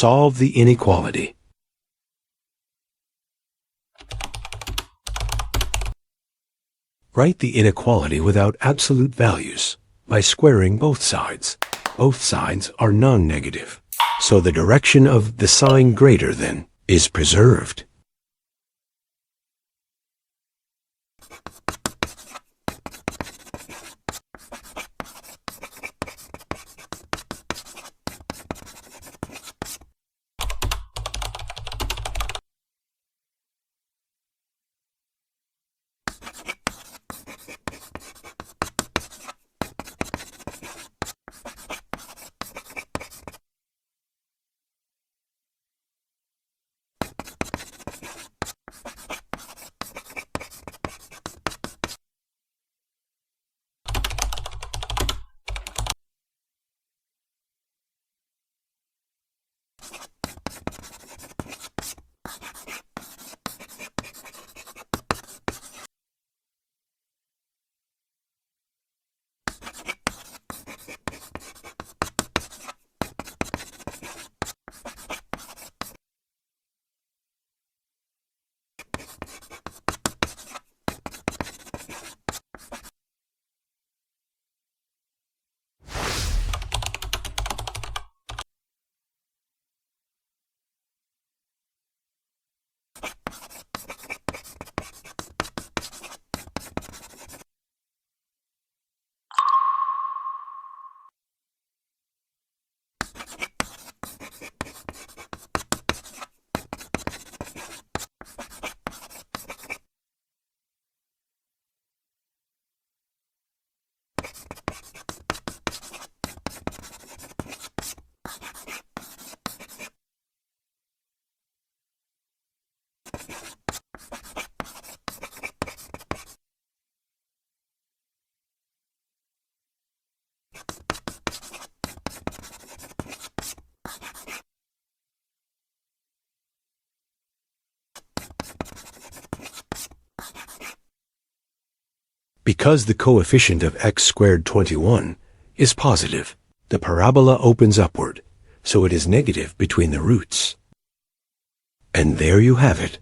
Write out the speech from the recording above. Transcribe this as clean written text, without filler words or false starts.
Solve the inequality. Write the inequality without absolute values by squaring both sides. Both sides are non-negative, so the direction of the sign greater than is preserved. Because the coefficient of x squared 21 is positive, the parabola opens upward, so it is negative between the roots. And there you have it.